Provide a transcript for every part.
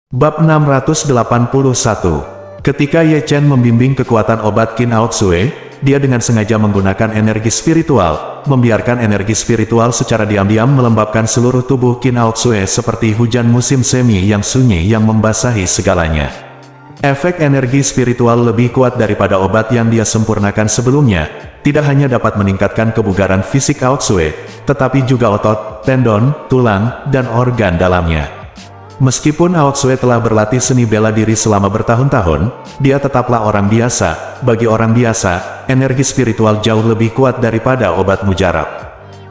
Bab 681. Ketika Ye Chen membimbing kekuatan obat Qin Ao Xue, dia dengan sengaja menggunakan energi spiritual, membiarkan energi spiritual secara diam-diam melembabkan seluruh tubuh Qin Ao Xue seperti hujan musim semi yang sunyi yang membasahi segalanya. Efek energi spiritual lebih kuat daripada obat yang dia sempurnakan sebelumnya, tidak hanya dapat meningkatkan kebugaran fisik Ao Xue, tetapi juga otot, tendon, tulang, dan organ dalamnya. Meskipun Ao Xue telah berlatih seni bela diri selama bertahun-tahun, dia tetaplah orang biasa. Bagi orang biasa, energi spiritual jauh lebih kuat daripada obat mujarab.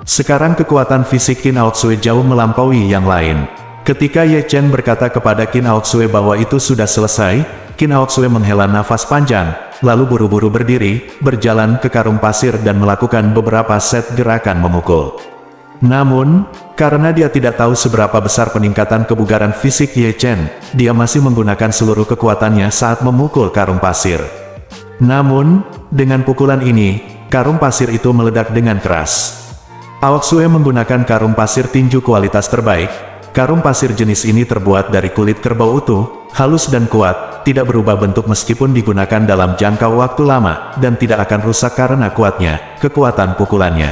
Sekarang kekuatan fisik Qin Ao Xue jauh melampaui yang lain. Ketika Ye Chen berkata kepada Qin Ao Xue bahwa itu sudah selesai, Qin Ao Xue menghela nafas panjang, lalu buru-buru berdiri, berjalan ke karung pasir dan melakukan beberapa set gerakan memukul. Namun, karena dia tidak tahu seberapa besar peningkatan kebugaran fisik Ye Chen, dia masih menggunakan seluruh kekuatannya saat memukul karung pasir. Namun, dengan pukulan ini, karung pasir itu meledak dengan keras. Ao Xue menggunakan karung pasir tinju kualitas terbaik. Karung pasir jenis ini terbuat dari kulit kerbau utuh, halus dan kuat, tidak berubah bentuk meskipun digunakan dalam jangka waktu lama, dan tidak akan rusak karena kuatnya kekuatan pukulannya.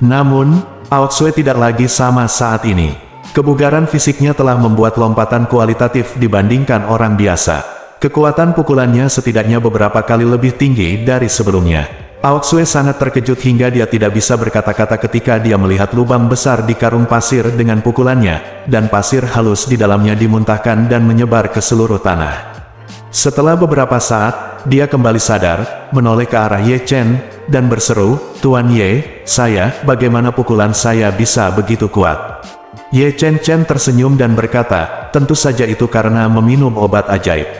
Namun, Ao Xue tidak lagi sama saat ini. Kebugaran fisiknya telah membuat lompatan kualitatif dibandingkan orang biasa. Kekuatan pukulannya setidaknya beberapa kali lebih tinggi dari sebelumnya. Ao Xue sangat terkejut hingga dia tidak bisa berkata-kata ketika dia melihat lubang besar di karung pasir dengan pukulannya, dan pasir halus di dalamnya dimuntahkan dan menyebar ke seluruh tanah. Setelah beberapa saat, dia kembali sadar, menoleh ke arah Ye Chen, dan berseru, "Tuan Ye, bagaimana pukulan saya bisa begitu kuat?" Ye Chen tersenyum dan berkata, "Tentu saja itu karena meminum obat ajaib.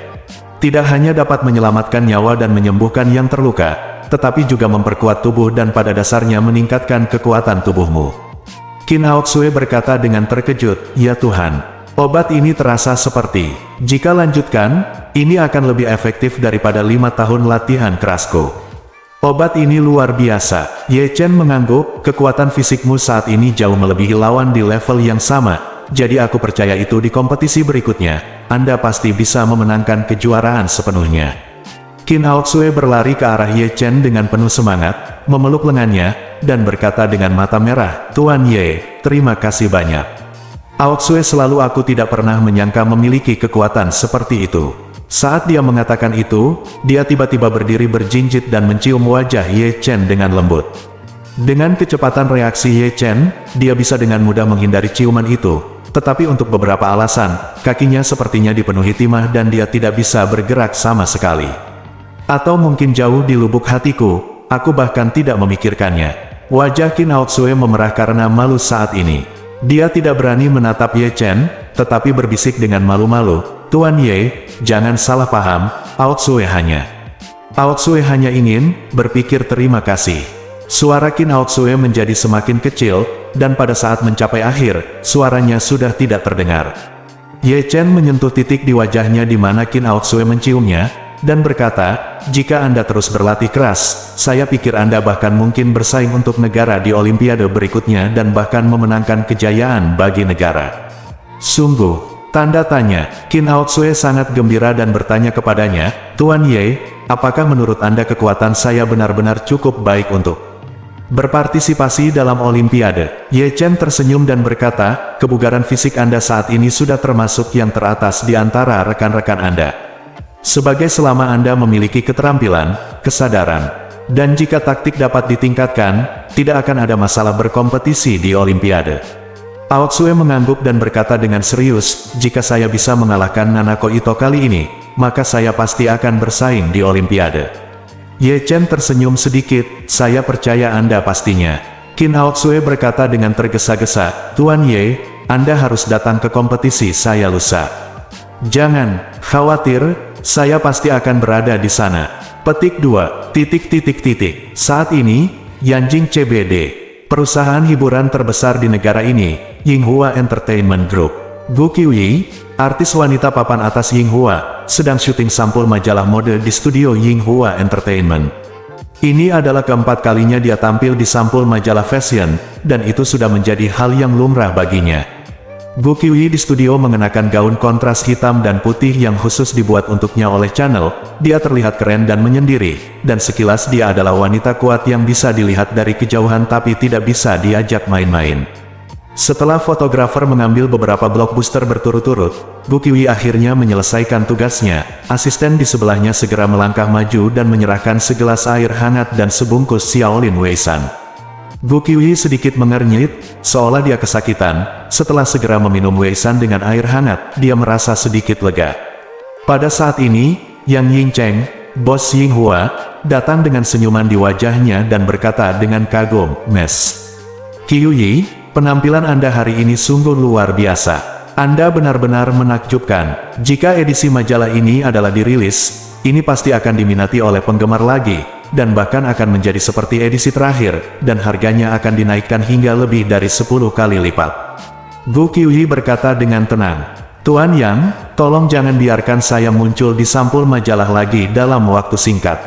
Tidak hanya dapat menyelamatkan nyawa dan menyembuhkan yang terluka, tetapi juga memperkuat tubuh dan pada dasarnya meningkatkan kekuatan tubuhmu." Qin Ao Xue berkata dengan terkejut, "Ya Tuhan. Obat ini terasa seperti, jika lanjutkan, ini akan lebih efektif daripada 5 tahun latihan kerasku. Obat ini luar biasa." Ye Chen mengangguk, "Kekuatan fisikmu saat ini jauh melebihi lawan di level yang sama, jadi aku percaya itu di kompetisi berikutnya, Anda pasti bisa memenangkan kejuaraan sepenuhnya." Qin Ao Xue berlari ke arah Ye Chen dengan penuh semangat, memeluk lengannya, dan berkata dengan mata merah, "Tuan Ye, terima kasih banyak. Ao Xue selalu aku tidak pernah menyangka memiliki kekuatan seperti itu." Saat dia mengatakan itu, dia tiba-tiba berdiri berjinjit dan mencium wajah Ye Chen dengan lembut. Dengan kecepatan reaksi Ye Chen, dia bisa dengan mudah menghindari ciuman itu, tetapi untuk beberapa alasan, kakinya sepertinya dipenuhi timah dan dia tidak bisa bergerak sama sekali. Atau mungkin jauh di lubuk hatiku, aku bahkan tidak memikirkannya. Wajah Qin Ao Xue memerah karena malu saat ini. Dia tidak berani menatap Ye Chen, tetapi berbisik dengan malu-malu, "Tuan Ye, jangan salah paham, Ao Xue hanya ingin berpikir terima kasih." Suara Qin Ao Xue menjadi semakin kecil, dan pada saat mencapai akhir, suaranya sudah tidak terdengar. Ye Chen menyentuh titik di wajahnya di mana Qin Ao Xue menciumnya, dan berkata, "Jika Anda terus berlatih keras, saya pikir Anda bahkan mungkin bersaing untuk negara di Olimpiade berikutnya dan bahkan memenangkan kejayaan bagi negara." "Sungguh?" Tanda tanya. Qin Ao Xue sangat gembira dan bertanya kepadanya, "Tuan Ye, apakah menurut Anda kekuatan saya benar-benar cukup baik untuk berpartisipasi dalam Olimpiade?" Ye Chen tersenyum dan berkata, "Kebugaran fisik Anda saat ini sudah termasuk yang teratas di antara rekan-rekan Anda. Sebagai selama Anda memiliki keterampilan, kesadaran, dan jika taktik dapat ditingkatkan, tidak akan ada masalah berkompetisi di Olimpiade." Ao Xue mengangguk dan berkata dengan serius, "Jika saya bisa mengalahkan Nanako Ito kali ini, maka saya pasti akan bersaing di Olimpiade." Ye Chen tersenyum sedikit, "Saya percaya Anda pastinya." Qin Ao Xue berkata dengan tergesa-gesa, "Tuan Ye, Anda harus datang ke kompetisi saya lusa." "Jangan khawatir, saya pasti akan berada di sana." Petik 2. Saat ini, Yanjing CBD, perusahaan hiburan terbesar di negara ini, Yinghua Entertainment Group. Gu Qiuyi, artis wanita papan atas Yinghua, sedang syuting sampul majalah mode di studio Yinghua Entertainment. Ini adalah keempat kalinya dia tampil di sampul majalah fashion, dan itu sudah menjadi hal yang lumrah baginya. Gu Qiuyi di studio mengenakan gaun kontras hitam dan putih yang khusus dibuat untuknya oleh Channel. Dia terlihat keren dan menyendiri, dan sekilas dia adalah wanita kuat yang bisa dilihat dari kejauhan tapi tidak bisa diajak main-main. Setelah fotografer mengambil beberapa blockbuster berturut-turut, Gu Qiuyi akhirnya menyelesaikan tugasnya. Asisten di sebelahnya segera melangkah maju dan menyerahkan segelas air hangat dan sebungkus Xiaolin Weisan. Gu Qiuyi sedikit mengernyit, seolah dia kesakitan. Setelah segera meminum Weisan dengan air hangat, dia merasa sedikit lega. Pada saat ini, Yang Yingcheng, bos Yinghua, datang dengan senyuman di wajahnya dan berkata dengan kagum, "Mes Qiuyi, penampilan Anda hari ini sungguh luar biasa. Anda benar-benar menakjubkan. Jika edisi majalah ini adalah dirilis, ini pasti akan diminati oleh penggemar lagi. Dan bahkan akan menjadi seperti edisi terakhir, dan harganya akan dinaikkan hingga lebih dari 10 kali lipat." Gu Qiuyi berkata dengan tenang, "Tuan Yang, tolong jangan biarkan saya muncul di sampul majalah lagi dalam waktu singkat.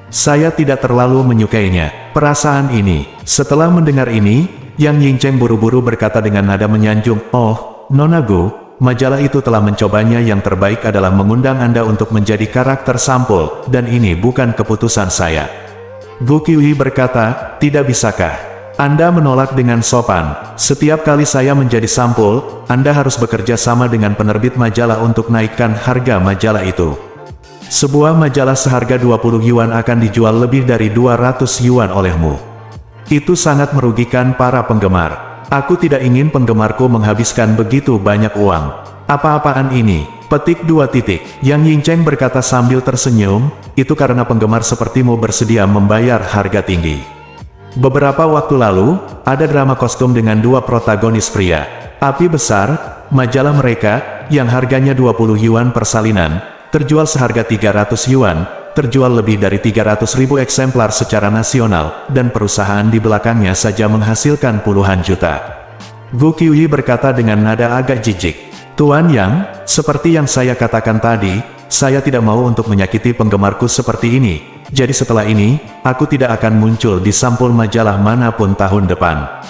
Saya tidak terlalu menyukainya, perasaan ini." Setelah mendengar ini, Yang Yingcheng buru-buru berkata dengan nada menyanjung, "Oh, Nona Gu, majalah itu telah mencobanya, yang terbaik adalah mengundang Anda untuk menjadi karakter sampul, dan ini bukan keputusan saya." Gu Qiuyi berkata, "Tidak bisakah Anda menolak dengan sopan? Setiap kali saya menjadi sampul, Anda harus bekerja sama dengan penerbit majalah untuk naikkan harga majalah itu. Sebuah majalah seharga 20 yuan akan dijual lebih dari 200 yuan olehmu. Itu sangat merugikan para penggemar. Aku tidak ingin penggemarku menghabiskan begitu banyak uang." "Apa-apaan ini? Petik 2 titik. Yang Yingcheng berkata sambil tersenyum, "Itu karena penggemar sepertimu bersedia membayar harga tinggi." Beberapa waktu lalu, ada drama kostum dengan 2 protagonis pria. Api Besar, majalah mereka, yang harganya 20 yuan per salinan, terjual seharga 300 yuan, terjual lebih dari 300.000 eksemplar secara nasional, dan perusahaan di belakangnya saja menghasilkan puluhan juta. Gu Qiuyi berkata dengan nada agak jijik, "Tuan Yang, seperti yang saya katakan tadi, saya tidak mau untuk menyakiti penggemarku seperti ini. Jadi setelah ini, aku tidak akan muncul di sampul majalah manapun tahun depan."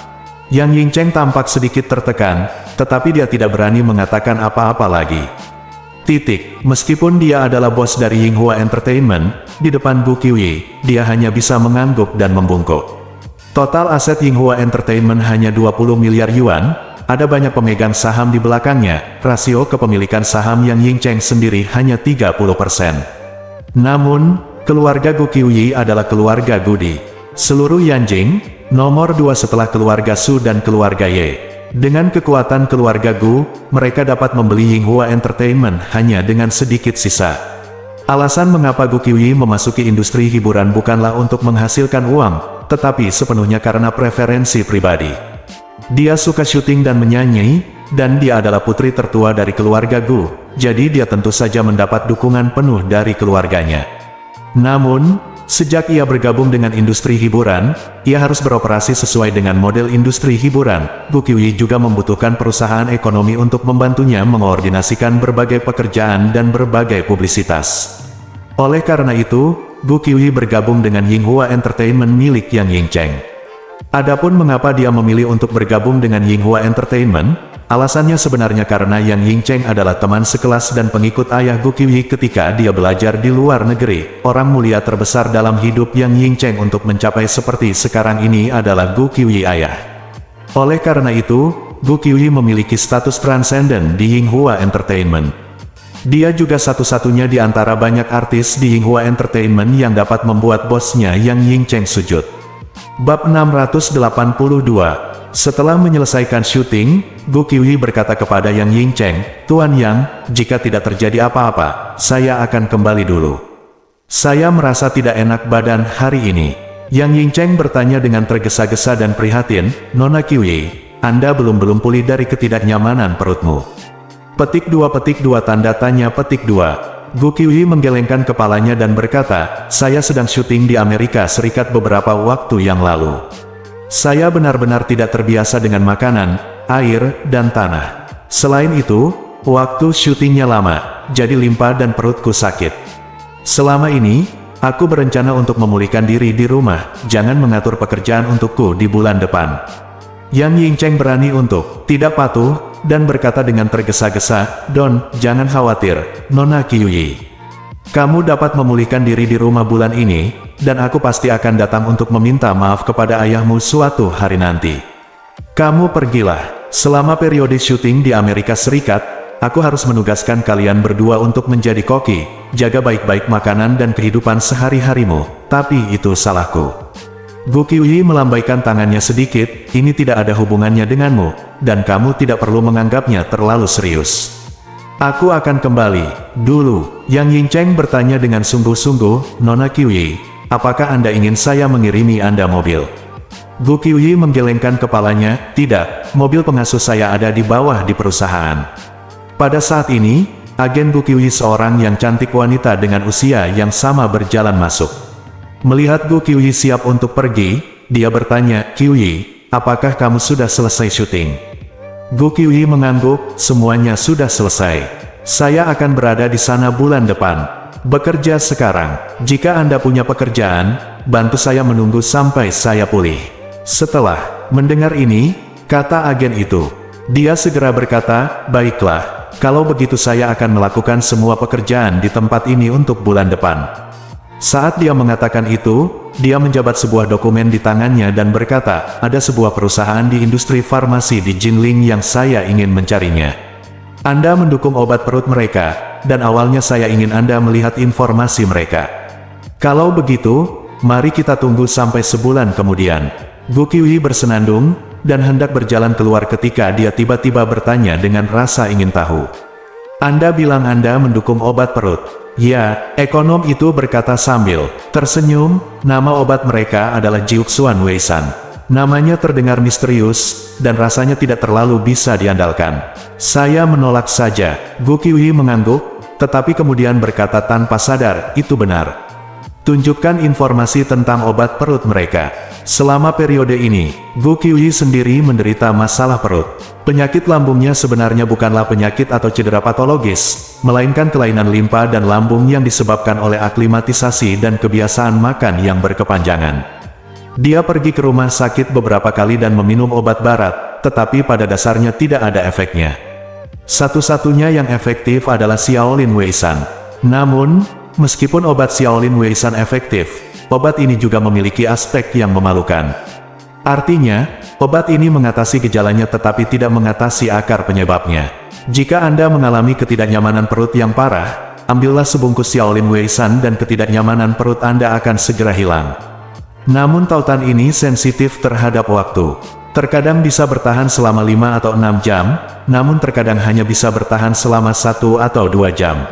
Yang Yingcheng tampak sedikit tertekan, tetapi dia tidak berani mengatakan apa-apa lagi. Meskipun dia adalah bos dari Yinghua Entertainment, di depan Gu Qiuyi, dia hanya bisa mengangguk dan membungkuk. Total aset Yinghua Entertainment hanya 20 miliar yuan, ada banyak pemegang saham di belakangnya, rasio kepemilikan saham Yang Yingcheng sendiri hanya 30%. Namun, keluarga Gu Qiuyi adalah keluarga Gudi. Seluruh Yanjing, nomor 2 setelah keluarga Su dan keluarga Ye. Dengan kekuatan keluarga Gu, mereka dapat membeli Yinghua Entertainment hanya dengan sedikit sisa. Alasan mengapa Gu Qiuyi memasuki industri hiburan bukanlah untuk menghasilkan uang, tetapi sepenuhnya karena preferensi pribadi. Dia suka syuting dan menyanyi, dan dia adalah putri tertua dari keluarga Gu, jadi dia tentu saja mendapat dukungan penuh dari keluarganya. Namun, sejak ia bergabung dengan industri hiburan, ia harus beroperasi sesuai dengan model industri hiburan. Gu Qiuyi juga membutuhkan perusahaan ekonomi untuk membantunya mengoordinasikan berbagai pekerjaan dan berbagai publisitas. Oleh karena itu, Gu Qiuyi bergabung dengan Yinghua Entertainment milik Yang Yingcheng. Adapun mengapa dia memilih untuk bergabung dengan Yinghua Entertainment, alasannya sebenarnya karena Yang Yingcheng adalah teman sekelas dan pengikut ayah Gu Qiuyi ketika dia belajar di luar negeri. Orang mulia terbesar dalam hidup Yang Yingcheng untuk mencapai seperti sekarang ini adalah Gu Qiuyi ayah. Oleh karena itu, Gu Qiuyi memiliki status transenden di Yinghua Entertainment. Dia juga satu-satunya di antara banyak artis di Yinghua Entertainment yang dapat membuat bosnya Yang Yingcheng sujud. Bab 682. Setelah menyelesaikan syuting, Gu Qiuyi berkata kepada Yang Yingcheng, "Tuan Yang, jika tidak terjadi apa-apa, saya akan kembali dulu. Saya merasa tidak enak badan hari ini." Yang Yingcheng bertanya dengan tergesa-gesa dan prihatin, "Nona Qiuyi, Anda belum pulih dari ketidaknyamanan perutmu?" Petik 2 tanda tanya petik 2. Gu Qiuyi menggelengkan kepalanya dan berkata, "Saya sedang syuting di Amerika Serikat beberapa waktu yang lalu. Saya benar-benar tidak terbiasa dengan makanan, air, dan tanah. Selain itu, waktu syutingnya lama, jadi limpa dan perutku sakit. Selama ini, aku berencana untuk memulihkan diri di rumah, jangan mengatur pekerjaan untukku di bulan depan." Yang Yingcheng berani untuk tidak patuh, dan berkata dengan tergesa-gesa, "Don, jangan khawatir, Nona Qiuyi. Kamu dapat memulihkan diri di rumah bulan ini, dan aku pasti akan datang untuk meminta maaf kepada ayahmu suatu hari nanti. Kamu pergilah. Selama periode syuting di Amerika Serikat, aku harus menugaskan kalian berdua untuk menjadi koki, jaga baik-baik makanan dan kehidupan sehari-harimu, tapi itu salahku." Gu Qiuyi melambaikan tangannya sedikit, "Ini tidak ada hubungannya denganmu, dan kamu tidak perlu menganggapnya terlalu serius. Aku akan kembali." Dulu, Yang Yingcheng bertanya dengan sungguh-sungguh, "Nona Qiuyi, apakah Anda ingin saya mengirimi Anda mobil?" Gu Qiuyi menggelengkan kepalanya, "Tidak, mobil pengasuh saya ada di bawah di perusahaan." Pada saat ini, agen Gu Qiuyi seorang yang cantik wanita dengan usia yang sama berjalan masuk. Melihat Gu Qiuyi siap untuk pergi, dia bertanya, "Qiuyi, apakah kamu sudah selesai syuting?" Gu Qiuyi mengangguk, "Semuanya sudah selesai. Saya akan berada di sana bulan depan. Bekerja sekarang. Jika Anda punya pekerjaan, bantu saya menunggu sampai saya pulih." Setelah mendengar ini, kata agen itu, dia segera berkata, "Baiklah, kalau begitu saya akan melakukan semua pekerjaan di tempat ini untuk bulan depan." Saat dia mengatakan itu, dia menjabat sebuah dokumen di tangannya dan berkata, "Ada sebuah perusahaan di industri farmasi di Jinling yang saya ingin mencarinya. Anda mendukung obat perut mereka, dan awalnya saya ingin Anda melihat informasi mereka. Kalau begitu, mari kita tunggu sampai sebulan kemudian." Gu Qiuyi bersenandung, dan hendak berjalan keluar ketika dia tiba-tiba bertanya dengan rasa ingin tahu, "Anda bilang Anda mendukung obat perut?" "Ya," ekonom itu berkata sambil tersenyum, "nama obat mereka adalah Jiuxuan Weisan. Namanya terdengar misterius, dan rasanya tidak terlalu bisa diandalkan." Saya menolak saja. Gu Qiuyi mengangguk, tetapi kemudian berkata tanpa sadar, "Itu benar. Tunjukkan informasi tentang obat perut mereka." Selama periode ini, Gu Qiuyi sendiri menderita masalah perut. Penyakit lambungnya sebenarnya bukanlah penyakit atau cedera patologis, melainkan kelainan limpa dan lambung yang disebabkan oleh aklimatisasi dan kebiasaan makan yang berkepanjangan. Dia pergi ke rumah sakit beberapa kali dan meminum obat barat, tetapi pada dasarnya tidak ada efeknya. Satu-satunya yang efektif adalah Xiaolin Weisan. Namun, meskipun obat Xiaolin Weisan efektif, obat ini juga memiliki aspek yang memalukan. Artinya, obat ini mengatasi gejalanya tetapi tidak mengatasi akar penyebabnya. Jika Anda mengalami ketidaknyamanan perut yang parah, ambillah sebungkus Xiaolin Weisan dan ketidaknyamanan perut Anda akan segera hilang. Namun tautan ini sensitif terhadap waktu. Terkadang bisa bertahan selama 5 atau 6 jam, namun terkadang hanya bisa bertahan selama 1 atau 2 jam.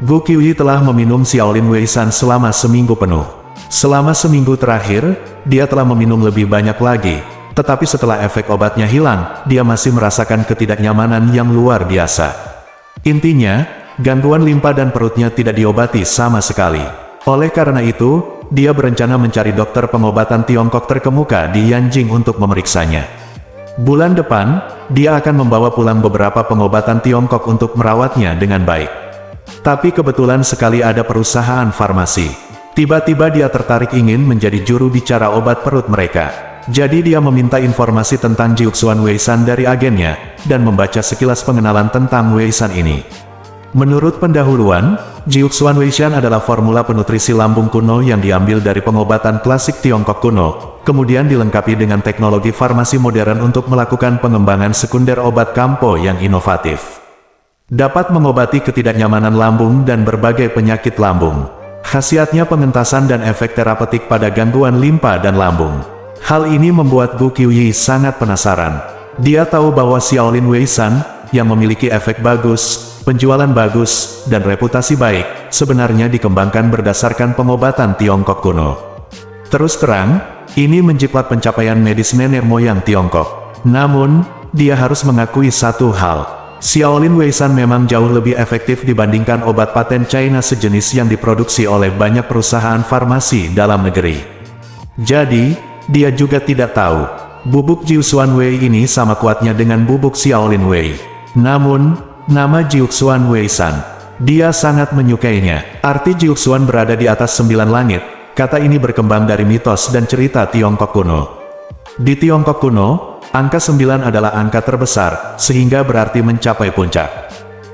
Gu Qiuyi telah meminum Xiaolin Weisan selama seminggu penuh. Selama seminggu terakhir, dia telah meminum lebih banyak lagi, tetapi setelah efek obatnya hilang, dia masih merasakan ketidaknyamanan yang luar biasa. Intinya, gangguan limpa dan perutnya tidak diobati sama sekali. Oleh karena itu, dia berencana mencari dokter pengobatan Tiongkok terkemuka di Yanjing untuk memeriksanya. Bulan depan, dia akan membawa pulang beberapa pengobatan Tiongkok untuk merawatnya dengan baik. Tapi kebetulan sekali ada perusahaan farmasi. Tiba-tiba dia tertarik ingin menjadi juru bicara obat perut mereka. Jadi dia meminta informasi tentang Jiuxuan Weisan dari agennya, dan membaca sekilas pengenalan tentang Weisan ini. Menurut pendahuluan, Jiuxuan Weisan adalah formula penutrisi lambung kuno yang diambil dari pengobatan klasik Tiongkok kuno, kemudian dilengkapi dengan teknologi farmasi modern untuk melakukan pengembangan sekunder obat kampo yang inovatif. Dapat mengobati ketidaknyamanan lambung dan berbagai penyakit lambung. Khasiatnya pengentasan dan efek terapeutik pada gangguan limpa dan lambung. Hal ini membuat Gu Qiuyi sangat penasaran. Dia tahu bahwa Xiaolin Weisan, yang memiliki efek bagus, penjualan bagus, dan reputasi baik, sebenarnya dikembangkan berdasarkan pengobatan Tiongkok kuno. Terus terang, ini menjiplak pencapaian medis nenek moyang Tiongkok. Namun, dia harus mengakui satu hal. Xiaolin Weisan memang jauh lebih efektif dibandingkan obat paten China sejenis yang diproduksi oleh banyak perusahaan farmasi dalam negeri. Jadi, dia juga tidak tahu, bubuk Jiuxuan Wei ini sama kuatnya dengan bubuk Xiaolin Wei. Namun, nama Jiuxuan Weisan, dia sangat menyukainya. Arti Jiuxuan berada di atas 9 langit, kata ini berkembang dari mitos dan cerita Tiongkok kuno. Di Tiongkok kuno, Angka 9 adalah angka terbesar, sehingga berarti mencapai puncak.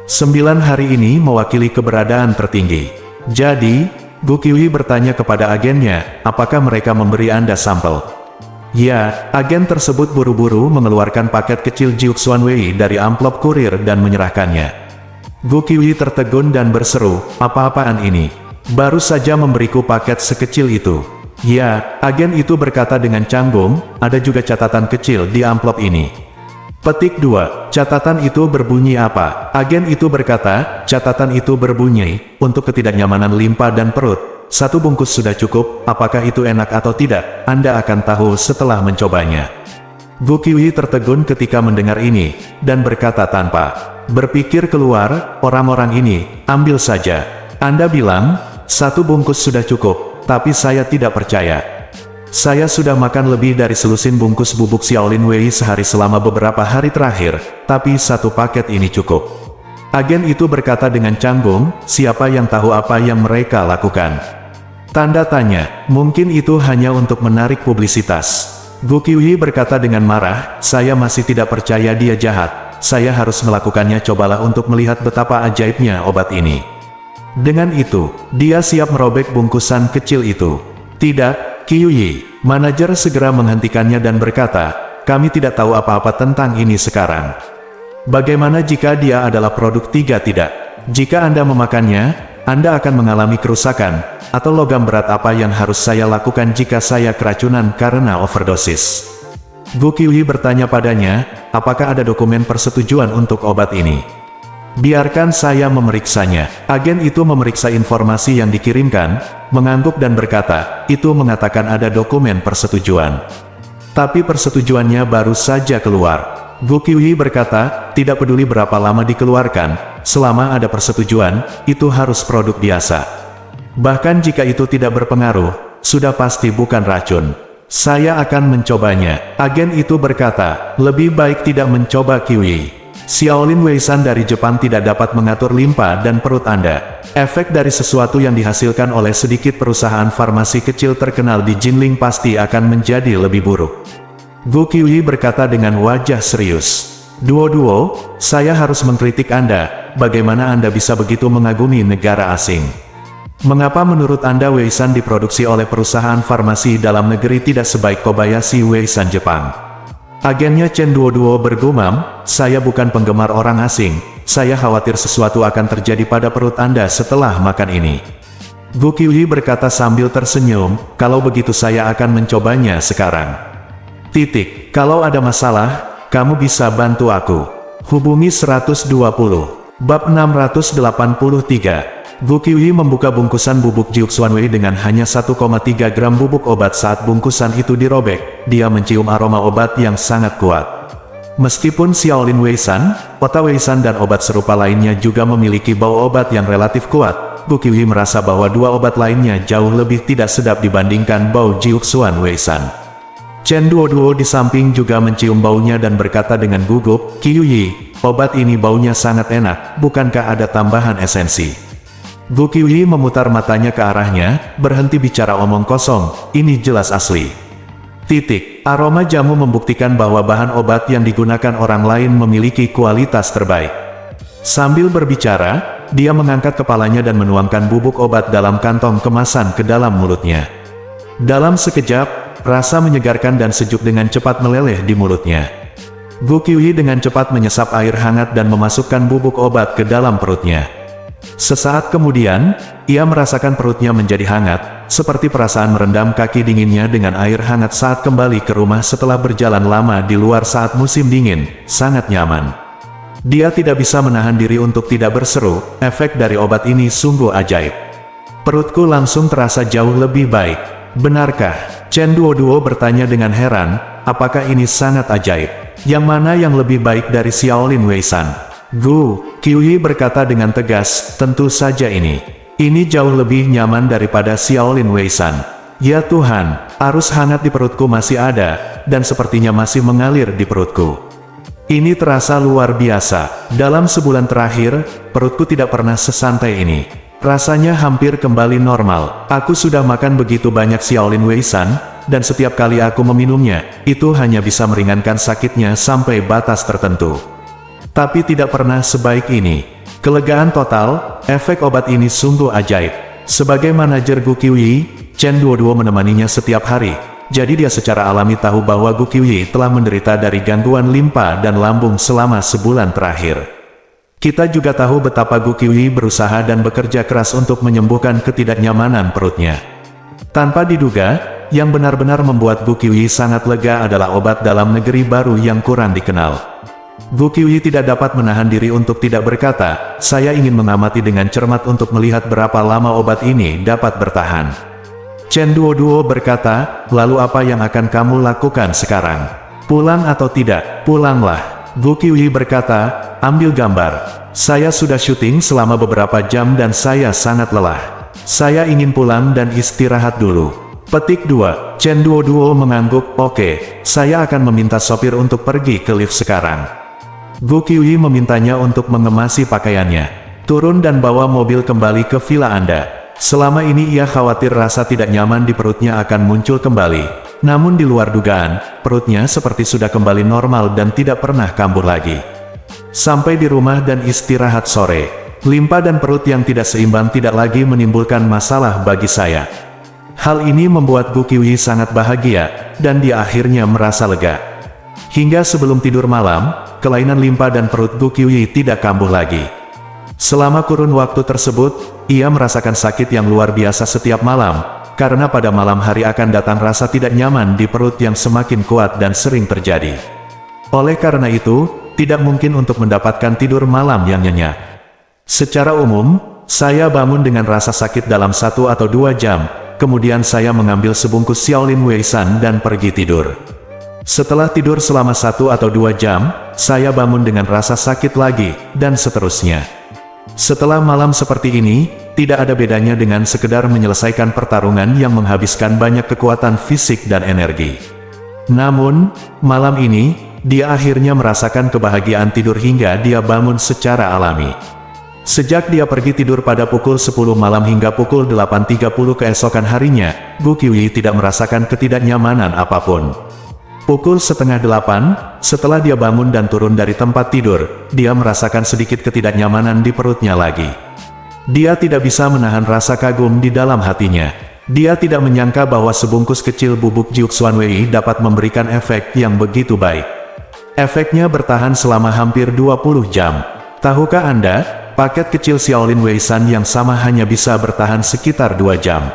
9 hari ini mewakili keberadaan tertinggi. Jadi, Gu Qiuyi bertanya kepada agennya, apakah mereka memberi Anda sampel? Ya, agen tersebut buru-buru mengeluarkan paket kecil Jiuxuan Wei dari amplop kurir dan menyerahkannya. Gu Qiuyi tertegun dan berseru, apa-apaan ini? Baru saja memberiku paket sekecil itu. Ya, agen itu berkata dengan canggung, ada juga catatan kecil di amplop ini. Petik 2. Catatan itu berbunyi apa? Agen itu berkata, catatan itu berbunyi, untuk ketidaknyamanan limpa dan perut. 1 bungkus sudah cukup, apakah itu enak atau tidak? Anda akan tahu setelah mencobanya. Gu Qiuyi tertegun ketika mendengar ini, dan berkata tanpa berpikir keluar, orang-orang ini, ambil saja. Anda bilang, 1 bungkus sudah cukup. Tapi saya tidak percaya. Saya sudah makan lebih dari selusin bungkus bubuk Xiaolin Wei sehari selama beberapa hari terakhir, tapi 1 paket ini cukup. Agen itu berkata dengan canggung, siapa yang tahu apa yang mereka lakukan? Tanda tanya, mungkin itu hanya untuk menarik publisitas. Gu Qiuyi berkata dengan marah, saya masih tidak percaya dia jahat. Saya harus melakukannya, cobalah untuk melihat betapa ajaibnya obat ini. Dengan itu, dia siap merobek bungkusan kecil itu. Tidak, Qiuyi. Manajer segera menghentikannya dan berkata, kami tidak tahu apa-apa tentang ini sekarang. Bagaimana jika dia adalah produk 3 tidak? Jika Anda memakannya, Anda akan mengalami kerusakan, atau logam berat apa yang harus saya lakukan jika saya keracunan karena overdosis? Gu Qiuyi bertanya padanya, apakah ada dokumen persetujuan untuk obat ini? Biarkan saya memeriksanya. Agen itu memeriksa informasi yang dikirimkan, mengangguk dan berkata, itu mengatakan ada dokumen persetujuan. Tapi persetujuannya baru saja keluar. Gu Qiuyi berkata, tidak peduli berapa lama dikeluarkan, selama ada persetujuan, itu harus produk biasa. Bahkan jika itu tidak berpengaruh, sudah pasti bukan racun. Saya akan mencobanya. Agen itu berkata, lebih baik tidak mencoba Qiuyi. Xiaolin Wei-san dari Jepang tidak dapat mengatur limpa dan perut Anda. Efek dari sesuatu yang dihasilkan oleh sedikit perusahaan farmasi kecil terkenal di Jinling pasti akan menjadi lebih buruk. Gu Qiuyi berkata dengan wajah serius. Duo, saya harus mengkritik Anda, bagaimana Anda bisa begitu mengagumi negara asing? Mengapa menurut Anda Wei-san diproduksi oleh perusahaan farmasi dalam negeri tidak sebaik Kobayashi Wei-san Jepang? Agennya Chen Duo bergumam, saya bukan penggemar orang asing, saya khawatir sesuatu akan terjadi pada perut Anda setelah makan ini. Gu Qiuyi berkata sambil tersenyum, kalau begitu saya akan mencobanya sekarang. Kalau ada masalah, kamu bisa bantu aku. Hubungi 120. Bab 683. Gu Qiuyi membuka bungkusan bubuk Jiuxuan Wei dengan hanya 1,3 gram bubuk obat. Saat bungkusan itu dirobek, dia mencium aroma obat yang sangat kuat. Meskipun Xiaolin Wei-san, Ota Wei-san dan obat serupa lainnya juga memiliki bau obat yang relatif kuat, Gu Qiuyi merasa bahwa 2 obat lainnya jauh lebih tidak sedap dibandingkan bau Jiuxuan Wei-san. Chen Duo di samping juga mencium baunya dan berkata dengan gugup, Qiuyi, obat ini baunya sangat enak, bukankah ada tambahan esensi? Gu Qiuyi memutar matanya ke arahnya, berhenti bicara omong kosong, ini jelas asli. Aroma jamu membuktikan bahwa bahan obat yang digunakan orang lain memiliki kualitas terbaik. Sambil berbicara, dia mengangkat kepalanya dan menuangkan bubuk obat dalam kantong kemasan ke dalam mulutnya. Dalam sekejap, rasa menyegarkan dan sejuk dengan cepat meleleh di mulutnya. Gu Qiuyi dengan cepat menyesap air hangat dan memasukkan bubuk obat ke dalam perutnya. Sesaat kemudian, ia merasakan perutnya menjadi hangat, seperti perasaan merendam kaki dinginnya dengan air hangat saat kembali ke rumah setelah berjalan lama di luar saat musim dingin, sangat nyaman. Dia tidak bisa menahan diri untuk tidak berseru, efek dari obat ini sungguh ajaib. Perutku langsung terasa jauh lebih baik. Benarkah? Chen Duo bertanya dengan heran, apakah ini sangat ajaib? Yang mana yang lebih baik dari Xiaolin Wei-san? Gu Qiuyi berkata dengan tegas, tentu saja ini. Ini jauh lebih nyaman daripada Xiaolin Wei-san. Ya Tuhan, arus hangat di perutku masih ada, dan sepertinya masih mengalir di perutku. Ini terasa luar biasa. Dalam sebulan terakhir, perutku tidak pernah sesantai ini. Rasanya hampir kembali normal. Aku sudah makan begitu banyak Xiaolin Wei-san, dan setiap kali aku meminumnya, itu hanya bisa meringankan sakitnya sampai batas tertentu. Tapi tidak pernah sebaik ini. Kelegaan total, efek obat ini sungguh ajaib. Sebagai manajer Gu Qiuyi, Chen Duoduo menemaninya setiap hari. Jadi dia secara alami tahu bahwa Gu Qiuyi telah menderita dari gangguan limpa dan lambung selama sebulan terakhir. Kita juga tahu betapa Gu Qiuyi berusaha dan bekerja keras untuk menyembuhkan ketidaknyamanan perutnya. Tanpa diduga, yang benar-benar membuat Gu Qiuyi sangat lega adalah obat dalam negeri baru yang kurang dikenal. Gu Qiuyi tidak dapat menahan diri untuk tidak berkata, "Saya ingin mengamati dengan cermat untuk melihat berapa lama obat ini dapat bertahan." Chen Duoduo berkata, "Lalu apa yang akan kamu lakukan sekarang? Pulang atau tidak?" "Pulanglah." Gu Qiuyi berkata, "Ambil gambar. Saya sudah syuting selama beberapa jam dan saya sangat lelah. Saya ingin pulang dan istirahat dulu." Petik 2. Chen Duoduo mengangguk, "Oke, saya akan meminta sopir untuk pergi ke lift sekarang." Gu Qiuyi memintanya untuk mengemasi pakaiannya. "Turun dan bawa mobil kembali ke villa Anda. Selama ini ia khawatir rasa tidak nyaman di perutnya akan muncul kembali. Namun di luar dugaan, perutnya seperti sudah kembali normal dan tidak pernah kambuh lagi. Sampai di rumah dan istirahat sore. Limpa dan perut yang tidak seimbang tidak lagi menimbulkan masalah bagi saya." Hal ini membuat Gu Qiuyi sangat bahagia, dan dia akhirnya merasa lega. Hingga sebelum tidur malam, kelainan limpa dan perut Gu Qiuyi tidak kambuh lagi. Selama kurun waktu tersebut, ia merasakan sakit yang luar biasa setiap malam, karena pada malam hari akan datang rasa tidak nyaman di perut yang semakin kuat dan sering terjadi. Oleh karena itu, tidak mungkin untuk mendapatkan tidur malam yang nyenyak. Secara umum, saya bangun dengan rasa sakit dalam 1 atau 2 jam, kemudian saya mengambil sebungkus Xiaolin Weisan dan pergi tidur. Setelah tidur selama 1 atau 2 jam, saya bangun dengan rasa sakit lagi, dan seterusnya. Setelah malam seperti ini, tidak ada bedanya dengan sekedar menyelesaikan pertarungan yang menghabiskan banyak kekuatan fisik dan energi. Namun, malam ini, dia akhirnya merasakan kebahagiaan tidur hingga dia bangun secara alami. Sejak dia pergi tidur pada pukul 10 malam hingga pukul 8.30 keesokan harinya, Gu Qiuyi tidak merasakan ketidaknyamanan apapun. Pukul 7:30, setelah dia bangun dan turun dari tempat tidur, dia merasakan sedikit ketidaknyamanan di perutnya lagi. Dia tidak bisa menahan rasa kagum di dalam hatinya. Dia tidak menyangka bahwa sebungkus kecil bubuk Jiuxuan Wei dapat memberikan efek yang begitu baik. Efeknya bertahan selama hampir 20 jam. Tahukah Anda, paket kecil Xiaolin Weisan yang sama hanya bisa bertahan sekitar 2 jam.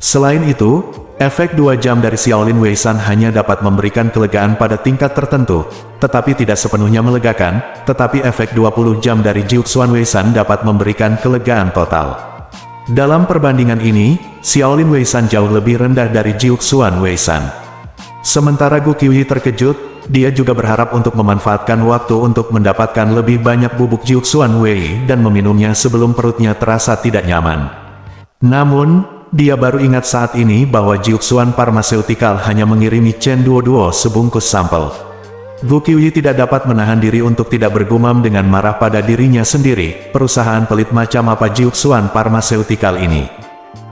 Selain itu, efek 2 jam dari Xiaolin Weisan hanya dapat memberikan kelegaan pada tingkat tertentu, tetapi tidak sepenuhnya melegakan, tetapi efek 20 jam dari Jiuxuan Weisan dapat memberikan kelegaan total. Dalam perbandingan ini, Xiaolin Weisan jauh lebih rendah dari Jiuxuan Weisan. Sementara Gu Qiuyi terkejut, dia juga berharap untuk memanfaatkan waktu untuk mendapatkan lebih banyak bubuk Jiuxuan Wei dan meminumnya sebelum perutnya terasa tidak nyaman. Namun, dia baru ingat saat ini bahwa Jiuxuan Pharmaceutical hanya mengirimi Chen Duoduo sebungkus sampel. Gu Qiuyi tidak dapat menahan diri untuk tidak bergumam dengan marah pada dirinya sendiri, perusahaan pelit macam apa Jiuxuan Pharmaceutical ini.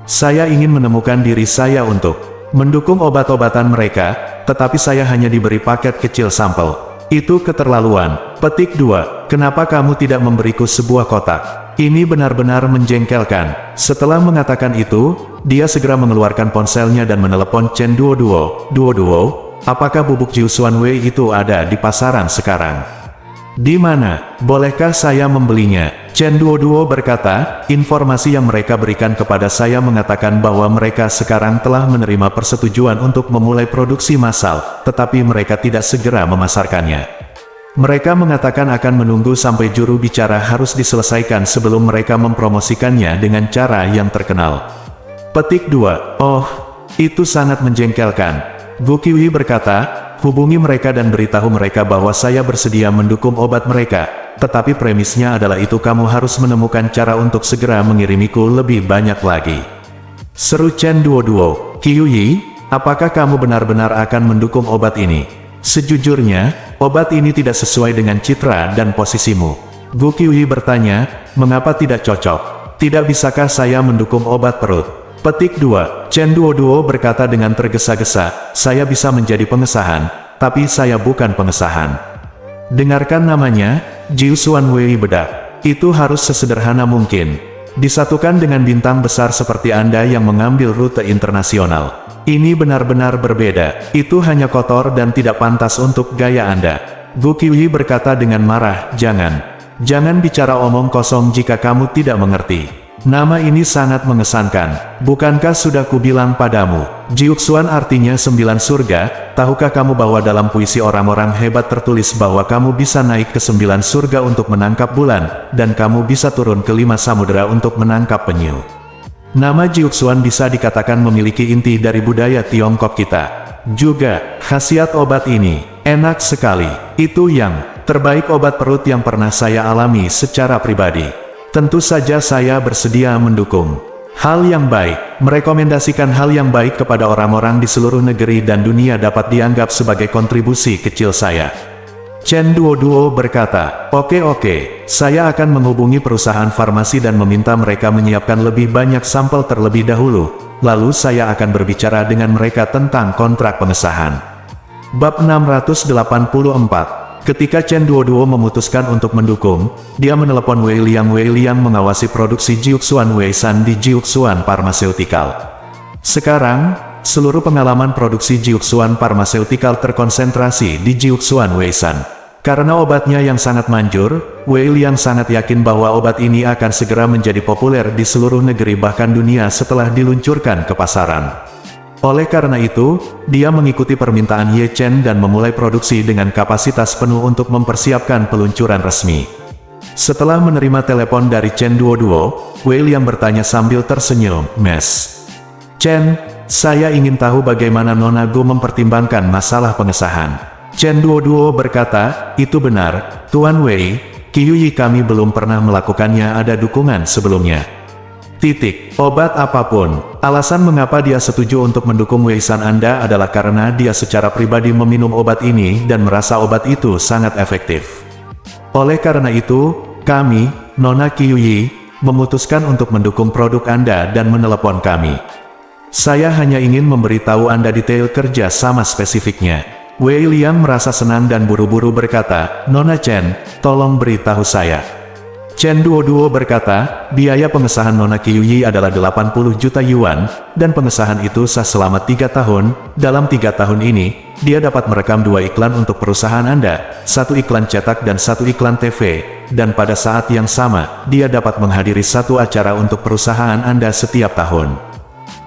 Saya ingin menemukan diri saya untuk mendukung obat-obatan mereka, tetapi saya hanya diberi paket kecil sampel. Itu keterlaluan. Petik 2. Kenapa kamu tidak memberiku sebuah kotak? Ini benar-benar menjengkelkan. Setelah mengatakan itu, dia segera mengeluarkan ponselnya dan menelepon Chen Duoduo. "Duoduo, apakah bubuk Jiuxuan Wei itu ada di pasaran sekarang?" "Di mana? Bolehkah saya membelinya?" Chen Duoduo berkata, "Informasi yang mereka berikan kepada saya mengatakan bahwa mereka sekarang telah menerima persetujuan untuk memulai produksi massal, tetapi mereka tidak segera memasarkannya. Mereka mengatakan akan menunggu sampai juru bicara harus diselesaikan sebelum mereka mempromosikannya dengan cara yang terkenal." Petik 2. Oh, itu sangat menjengkelkan. Gu Qiuyi berkata, "Hubungi mereka dan beritahu mereka bahwa saya bersedia mendukung obat mereka, tetapi premisnya adalah itu kamu harus menemukan cara untuk segera mengirimiku lebih banyak lagi." Seru Chen Duoduo. "Qiuyi, apakah kamu benar-benar akan mendukung obat ini?" "Sejujurnya, obat ini tidak sesuai dengan citra dan posisimu." Gu Qiuyi bertanya, "Mengapa tidak cocok? Tidak bisakah saya mendukung obat perut?" Petik 2. Chen Duoduo berkata dengan tergesa-gesa, saya bisa menjadi pengesahan, tapi saya bukan pengesahan. Dengarkan namanya, Jiu Xuan Wei bedak. Itu harus sesederhana mungkin. Disatukan dengan bintang besar seperti Anda yang mengambil rute internasional. Ini benar-benar berbeda. Itu hanya kotor dan tidak pantas untuk gaya Anda. Gu Qiuyi berkata dengan marah, Jangan bicara omong kosong jika kamu tidak mengerti. Nama ini sangat mengesankan. Bukankah sudah kubilang padamu, Jiuxuan artinya 9 surga, tahukah kamu bahwa dalam puisi orang-orang hebat tertulis bahwa kamu bisa naik ke 9 surga untuk menangkap bulan, dan kamu bisa turun ke 5 samudera untuk menangkap penyu. Nama Jiuxuan bisa dikatakan memiliki inti dari budaya Tiongkok kita. Juga, khasiat obat ini, enak sekali. Itu yang terbaik obat perut yang pernah saya alami secara pribadi. Tentu saja saya bersedia mendukung. Hal yang baik, merekomendasikan hal yang baik kepada orang-orang di seluruh negeri dan dunia dapat dianggap sebagai kontribusi kecil saya. Chen Duoduo berkata, Oke, saya akan menghubungi perusahaan farmasi dan meminta mereka menyiapkan lebih banyak sampel terlebih dahulu, lalu saya akan berbicara dengan mereka tentang kontrak pengesahan. Bab 684. Ketika Chen Duoduo memutuskan untuk mendukung, dia menelepon Wei Liang mengawasi produksi Jiuxuan Weisan di Jiuxuan Pharmaceutical. Sekarang, seluruh pengalaman produksi Jiuxuan Pharmaceutical terkonsentrasi di Jiuxuan Weisan. Karena obatnya yang sangat manjur, Wei Liang sangat yakin bahwa obat ini akan segera menjadi populer di seluruh negeri bahkan dunia setelah diluncurkan ke pasaran. Oleh karena itu, dia mengikuti permintaan Ye Chen dan memulai produksi dengan kapasitas penuh untuk mempersiapkan peluncuran resmi. Setelah menerima telepon dari Chen Duoduo, Wei Liang bertanya sambil tersenyum, Mes. Chen, saya ingin tahu bagaimana Nona Gu mempertimbangkan masalah pengesahan. Chen Duoduo berkata, itu benar, Tuan Wei, Qiuyi kami belum pernah melakukannya ada dukungan sebelumnya. Obat apapun. Alasan mengapa dia setuju untuk mendukung Weisan Anda adalah karena dia secara pribadi meminum obat ini dan merasa obat itu sangat efektif. Oleh karena itu, kami, Nona Qiuyi, memutuskan untuk mendukung produk Anda dan menelepon kami. Saya hanya ingin memberitahu Anda detail kerja sama spesifiknya. Wei Liang merasa senang dan buru-buru berkata, Nona Chen, tolong beritahu saya. Chen Duoduo berkata, biaya pengesahan Nona Qiuyi adalah 80 juta yuan, dan pengesahan itu sah selama 3 tahun. Dalam 3 tahun ini, dia dapat merekam 2 iklan untuk perusahaan Anda, 1 iklan cetak dan 1 iklan TV, dan pada saat yang sama, dia dapat menghadiri 1 acara untuk perusahaan Anda setiap tahun.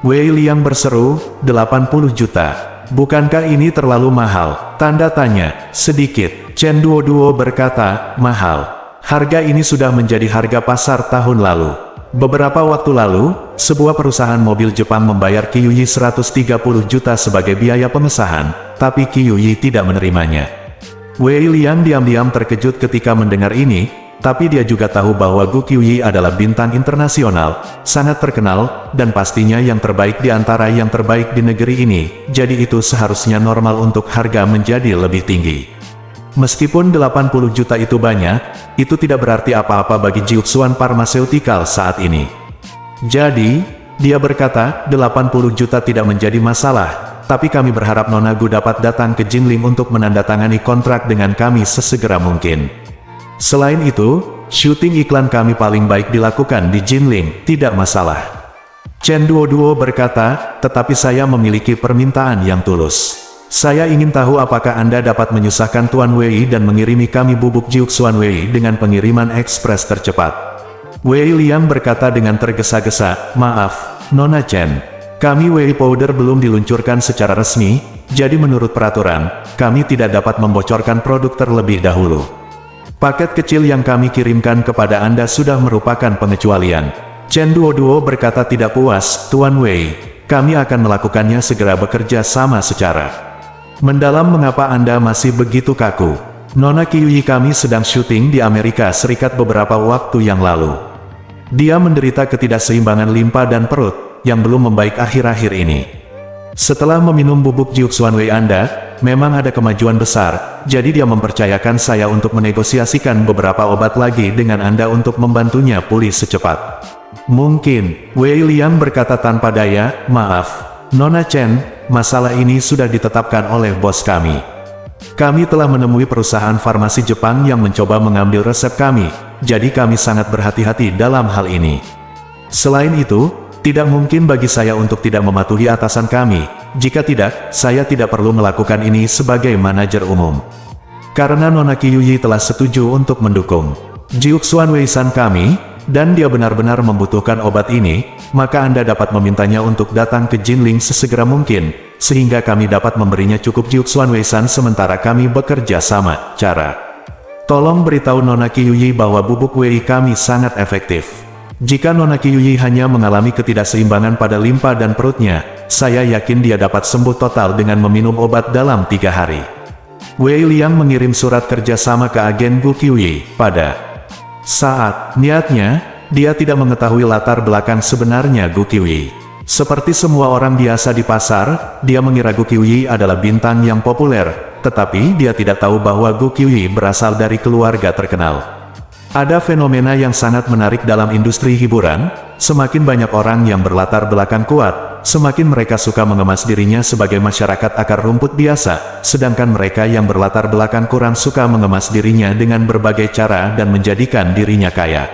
Wei Liang berseru, 80 juta. Bukankah ini terlalu mahal? Tanda tanya, sedikit. Chen Duoduo berkata, mahal. Harga ini sudah menjadi harga pasar tahun lalu. Beberapa waktu lalu, sebuah perusahaan mobil Jepang membayar Qiuyi 130 juta sebagai biaya pengesahan, tapi Qiuyi tidak menerimanya. Wei Liang diam-diam terkejut ketika mendengar ini, tapi dia juga tahu bahwa Gu Qiuyi adalah bintang internasional, sangat terkenal, dan pastinya yang terbaik di antara yang terbaik di negeri ini, jadi itu seharusnya normal untuk harga menjadi lebih tinggi. Meskipun 80 juta itu banyak, itu tidak berarti apa-apa bagi Jiuxuan Pharmaceutical saat ini. Jadi, dia berkata, 80 juta tidak menjadi masalah, tapi kami berharap Nona Gu dapat datang ke Jinling untuk menandatangani kontrak dengan kami sesegera mungkin. Selain itu, syuting iklan kami paling baik dilakukan di Jinling, tidak masalah. Chen Duoduo berkata, tetapi saya memiliki permintaan yang tulus. Saya ingin tahu apakah Anda dapat menyusahkan Tuan Wei dan mengirimi kami bubuk Jiuxuan Wei dengan pengiriman ekspres tercepat. Wei Liang berkata dengan tergesa-gesa, maaf, Nona Chen. Kami Wei Powder belum diluncurkan secara resmi, jadi menurut peraturan, kami tidak dapat membocorkan produk terlebih dahulu. Paket kecil yang kami kirimkan kepada Anda sudah merupakan pengecualian. Chen Duoduo berkata tidak puas, Tuan Wei, kami akan melakukannya segera bekerja sama secara mendalam. Mengapa Anda masih begitu kaku? Nona Qiuyi kami sedang syuting di Amerika Serikat beberapa waktu yang lalu. Dia menderita ketidakseimbangan limpa dan perut, yang belum membaik akhir-akhir ini. Setelah meminum bubuk Jiuxuan Wei Anda, memang ada kemajuan besar, jadi dia mempercayakan saya untuk menegosiasikan beberapa obat lagi dengan Anda untuk membantunya pulih secepat. Mungkin, Wei Liang berkata tanpa daya, maaf, Nona Chen, masalah ini sudah ditetapkan oleh bos kami. Kami telah menemui perusahaan farmasi Jepang yang mencoba mengambil resep kami, jadi kami sangat berhati-hati dalam hal ini. Selain itu, tidak mungkin bagi saya untuk tidak mematuhi atasan kami. Jika tidak, saya tidak perlu melakukan ini sebagai manajer umum. Karena Nona Qiuyi telah setuju untuk mendukung Jiuxuan Wei-san kami, dan dia benar-benar membutuhkan obat ini, maka Anda dapat memintanya untuk datang ke Jinling sesegera mungkin, sehingga kami dapat memberinya cukup Jiuxuan Wei-san sementara kami bekerja sama. Tolong beritahu Nona Qiuyi bahwa bubuk Wei kami sangat efektif. Jika Nona Qiuyi hanya mengalami ketidakseimbangan pada limpa dan perutnya, saya yakin dia dapat sembuh total dengan meminum obat dalam 3 hari. Wei Liang mengirim surat kerjasama ke agen Gu Qiuyi. Pada saat niatnya, dia tidak mengetahui latar belakang sebenarnya Gu Qiuyi. Seperti semua orang biasa di pasar, dia mengira Gu Qiuyi adalah bintang yang populer, tetapi dia tidak tahu bahwa Gu Qiuyi berasal dari keluarga terkenal. Ada fenomena yang sangat menarik dalam industri hiburan, semakin banyak orang yang berlatar belakang kuat, semakin mereka suka mengemas dirinya sebagai masyarakat akar rumput biasa, sedangkan mereka yang berlatar belakang kurang suka mengemas dirinya dengan berbagai cara dan menjadikan dirinya kaya.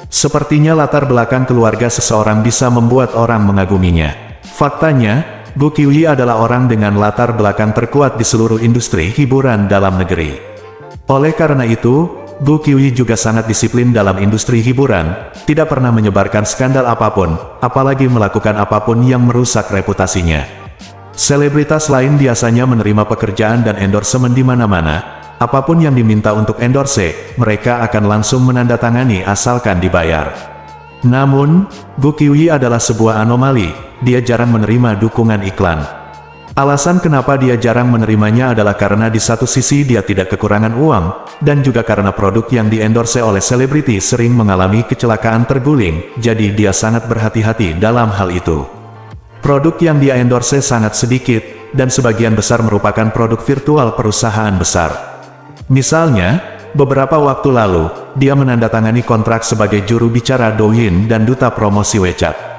Sepertinya latar belakang keluarga seseorang bisa membuat orang mengaguminya. Faktanya, Gu Qiuyi adalah orang dengan latar belakang terkuat di seluruh industri hiburan dalam negeri. Oleh karena itu, Gu Qiuyi juga sangat disiplin dalam industri hiburan, tidak pernah menyebarkan skandal apapun, apalagi melakukan apapun yang merusak reputasinya. Selebritas lain biasanya menerima pekerjaan dan endorsement di mana-mana, apapun yang diminta untuk endorse, mereka akan langsung menandatangani asalkan dibayar. Namun, Gu Qiuyi adalah sebuah anomali, dia jarang menerima dukungan iklan. Alasan kenapa dia jarang menerimanya adalah karena di satu sisi dia tidak kekurangan uang, dan juga karena produk yang diendorse oleh selebriti sering mengalami kecelakaan terguling, jadi dia sangat berhati-hati dalam hal itu. Produk yang dia endorse sangat sedikit, dan sebagian besar merupakan produk virtual perusahaan besar. Misalnya, beberapa waktu lalu, dia menandatangani kontrak sebagai juru bicara Douyin dan duta promosi WeChat.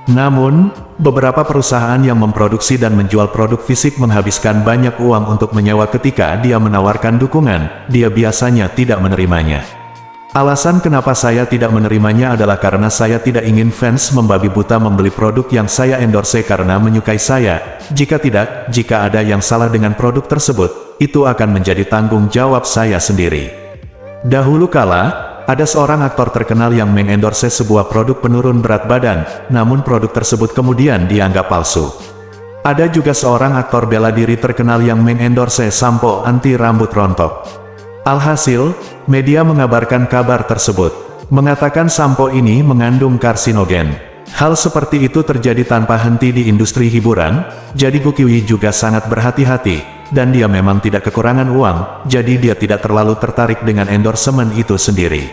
Namun, beberapa perusahaan yang memproduksi dan menjual produk fisik menghabiskan banyak uang untuk menyewa ketika dia menawarkan dukungan, dia biasanya tidak menerimanya. Alasan kenapa saya tidak menerimanya adalah karena saya tidak ingin fans membabi buta membeli produk yang saya endorse karena menyukai saya. Jika tidak, jika ada yang salah dengan produk tersebut, itu akan menjadi tanggung jawab saya sendiri. Dahulu kala, ada seorang aktor terkenal yang mengendorse sebuah produk penurun berat badan, namun produk tersebut kemudian dianggap palsu. Ada juga seorang aktor bela diri terkenal yang mengendorse sampo anti rambut rontok. Alhasil, media mengabarkan kabar tersebut, mengatakan sampo ini mengandung karsinogen. Hal seperti itu terjadi tanpa henti di industri hiburan, jadi Gu Qiuyi juga sangat berhati-hati, dan dia memang tidak kekurangan uang, jadi dia tidak terlalu tertarik dengan endorsement itu sendiri.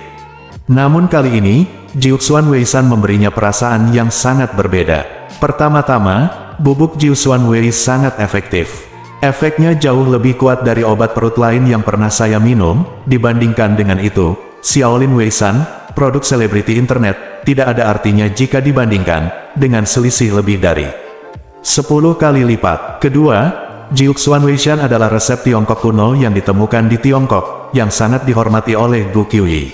Namun kali ini, Jiuxuan Wei-san memberinya perasaan yang sangat berbeda. Pertama-tama, bubuk Jiuxuan Wei sangat efektif. Efeknya jauh lebih kuat dari obat perut lain yang pernah saya minum. Dibandingkan dengan itu, Xiaolin Wei-san, produk selebriti internet, tidak ada artinya jika dibandingkan dengan selisih lebih dari 10 kali lipat. Kedua, Jiuxuan Wei-san adalah resep Tiongkok kuno yang ditemukan di Tiongkok, yang sangat dihormati oleh Gu Qiuyi.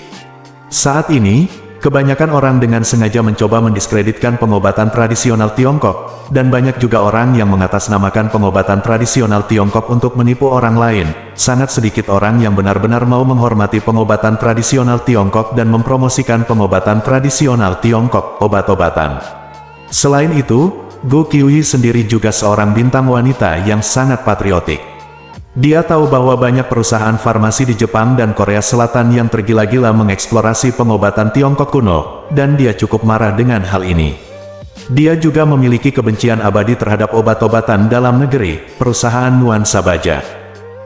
Saat ini, kebanyakan orang dengan sengaja mencoba mendiskreditkan pengobatan tradisional Tiongkok, dan banyak juga orang yang mengatasnamakan pengobatan tradisional Tiongkok untuk menipu orang lain. Sangat sedikit orang yang benar-benar mau menghormati pengobatan tradisional Tiongkok dan mempromosikan pengobatan tradisional Tiongkok, obat-obatan. Selain itu, Gu Qiuyi sendiri juga seorang bintang wanita yang sangat patriotik. Dia tahu bahwa banyak perusahaan farmasi di Jepang dan Korea Selatan yang tergila-gila mengeksplorasi pengobatan Tiongkok kuno, dan dia cukup marah dengan hal ini. Dia juga memiliki kebencian abadi terhadap obat-obatan dalam negeri, perusahaan nuansa baja.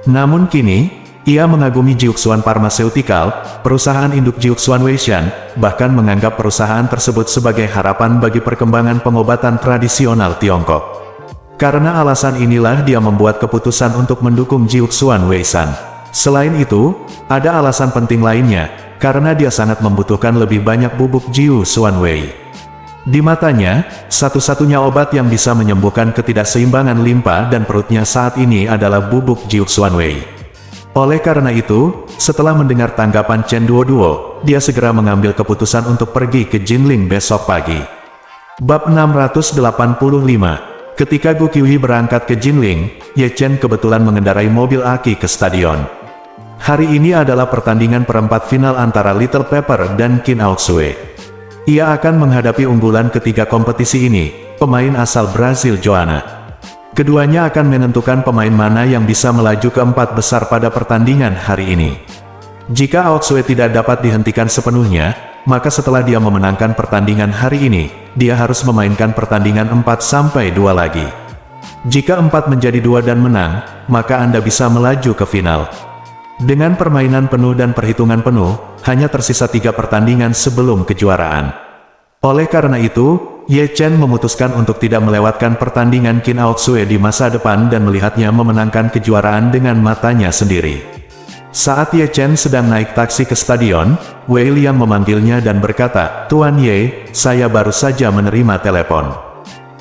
Namun kini, ia mengagumi Jiuxuan Pharmaceutical, perusahaan induk Jiuxuan Wei-san, bahkan menganggap perusahaan tersebut sebagai harapan bagi perkembangan pengobatan tradisional Tiongkok. Karena alasan inilah dia membuat keputusan untuk mendukung Jiuxuan Wei-san. Selain itu, ada alasan penting lainnya, karena dia sangat membutuhkan lebih banyak bubuk Jiuxuan Wei. Di matanya, satu-satunya obat yang bisa menyembuhkan ketidakseimbangan limpa dan perutnya saat ini adalah bubuk Jiu Xuanwei. Oleh karena itu, setelah mendengar tanggapan Chen Duoduo, dia segera mengambil keputusan untuk pergi ke Jinling besok pagi. Bab 685. Ketika Gu Qiuyi berangkat ke Jinling, Ye Chen kebetulan mengendarai mobil aki ke stadion. Hari ini adalah pertandingan perempat final antara Little Pepper dan Qin Aoxue. Ia akan menghadapi unggulan ketiga kompetisi ini, pemain asal Brazil Joanna. Keduanya akan menentukan pemain mana yang bisa melaju ke empat besar pada pertandingan hari ini. Jika Aoxue tidak dapat dihentikan sepenuhnya, maka setelah dia memenangkan pertandingan hari ini, dia harus memainkan pertandingan 4-2 lagi. Jika 4 menjadi 2 dan menang, maka Anda bisa melaju ke final. Dengan permainan penuh dan perhitungan penuh, hanya tersisa 3 pertandingan sebelum kejuaraan. Oleh karena itu, Ye Chen memutuskan untuk tidak melewatkan pertandingan Qin Aoxue di masa depan dan melihatnya memenangkan kejuaraan dengan matanya sendiri. Saat Ye Chen sedang naik taksi ke stadion, Wei Liang memanggilnya dan berkata, "Tuan Ye, saya baru saja menerima telepon.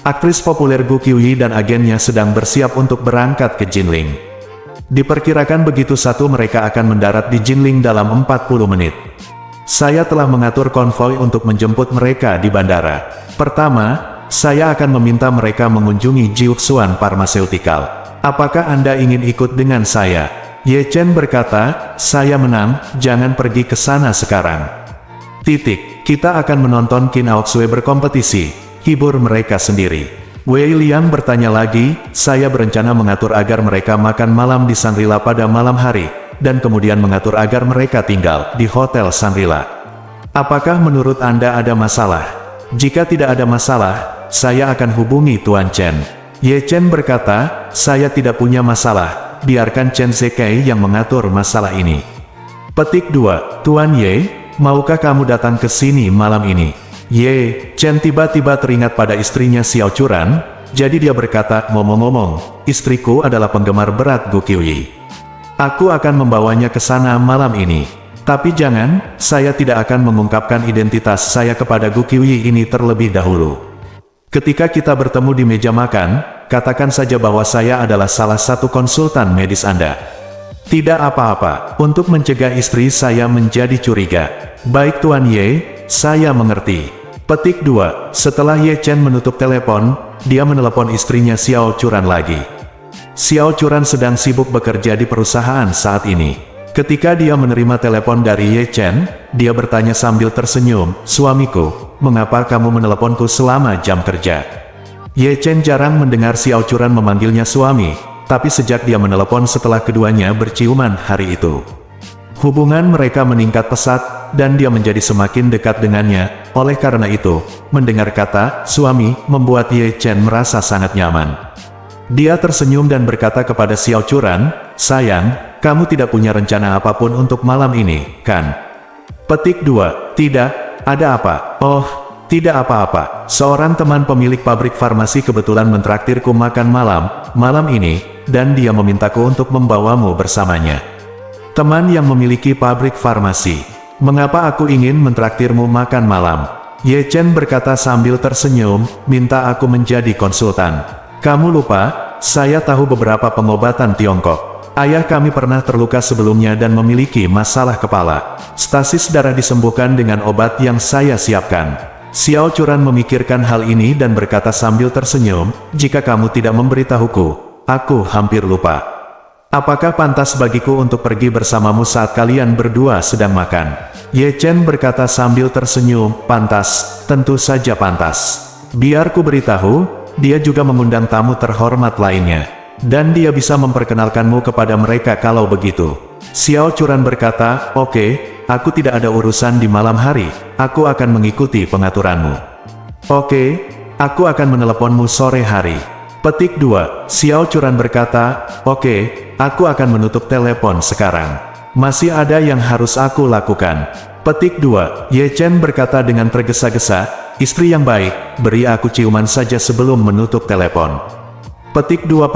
Aktris populer Gu Qiuyi dan agennya sedang bersiap untuk berangkat ke Jinling. Diperkirakan begitu satu mereka akan mendarat di Jinling dalam 40 menit. Saya telah mengatur konvoi untuk menjemput mereka di bandara. Pertama, saya akan meminta mereka mengunjungi Jiuxuan Pharmaceutical. Apakah Anda ingin ikut dengan saya?" Ye Chen berkata, "Saya menang, jangan pergi ke sana sekarang. Kita akan menonton Qin Aoxue berkompetisi, hibur mereka sendiri." Wei Liang bertanya lagi, "Saya berencana mengatur agar mereka makan malam di Shangri-La pada malam hari, dan kemudian mengatur agar mereka tinggal di Hotel Shangri-La. Apakah menurut Anda ada masalah? Jika tidak ada masalah, saya akan hubungi Tuan Chen." Ye Chen berkata, "Saya tidak punya masalah, biarkan Chen Zekai yang mengatur masalah ini." Petik 2, "Tuan Ye, maukah kamu datang ke sini malam ini?" Ye Chen tiba-tiba teringat pada istrinya Xiao Churan, jadi dia berkata, "Ngomong-ngomong, istriku adalah penggemar berat Gu Qiuyi. Aku akan membawanya ke sana malam ini. Tapi jangan, saya tidak akan mengungkapkan identitas saya kepada Gu Qiuyi ini terlebih dahulu. Ketika kita bertemu di meja makan, katakan saja bahwa saya adalah salah satu konsultan medis Anda." "Tidak apa-apa, untuk mencegah istri saya menjadi curiga." "Baik Tuan Ye, saya mengerti." Petik 2, setelah Ye Chen menutup telepon, dia menelepon istrinya Xiao Churan lagi. Xiao Churan sedang sibuk bekerja di perusahaan saat ini. Ketika dia menerima telepon dari Ye Chen, dia bertanya sambil tersenyum, "Suamiku, mengapa kamu meneleponku selama jam kerja?" Ye Chen jarang mendengar Xiao Churan memanggilnya suami, tapi sejak dia menelepon setelah keduanya berciuman hari itu, hubungan mereka meningkat pesat, dan dia menjadi semakin dekat dengannya. Oleh karena itu, mendengar kata "suami" membuat Ye Chen merasa sangat nyaman. Dia tersenyum dan berkata kepada Xiao Churan, "Sayang, kamu tidak punya rencana apapun untuk malam ini, kan?" Petik 2, "Tidak, ada apa?" "Oh, tidak apa-apa. Seorang teman pemilik pabrik farmasi kebetulan mentraktirku makan malam ini, dan dia memintaku untuk membawamu bersamanya." "Teman yang memiliki pabrik farmasi. Mengapa aku ingin mentraktirmu makan malam?" Ye Chen berkata sambil tersenyum, "Minta aku menjadi konsultan. Kamu lupa, saya tahu beberapa pengobatan Tiongkok. Ayah kami pernah terluka sebelumnya dan memiliki masalah kepala. Stasis darah disembuhkan dengan obat yang saya siapkan." Xiao Churan memikirkan hal ini dan berkata sambil tersenyum, "Jika kamu tidak memberitahuku, aku hampir lupa. Apakah pantas bagiku untuk pergi bersamamu saat kalian berdua sedang makan?" Ye Chen berkata sambil tersenyum, "Pantas, tentu saja pantas. Biar ku beritahu, dia juga mengundang tamu terhormat lainnya. Dan dia bisa memperkenalkanmu kepada mereka kalau begitu." Xiao Churan berkata, "Oke, aku tidak ada urusan di malam hari, aku akan mengikuti pengaturanmu." "Oke, aku akan meneleponmu sore hari." Petik 2, Xiao Churan berkata, "Oke, aku akan menutup telepon sekarang. Masih ada yang harus aku lakukan." Petik 2, Ye Chen berkata dengan tergesa-gesa, "Istri yang baik, beri aku ciuman saja sebelum menutup telepon." Petik 2,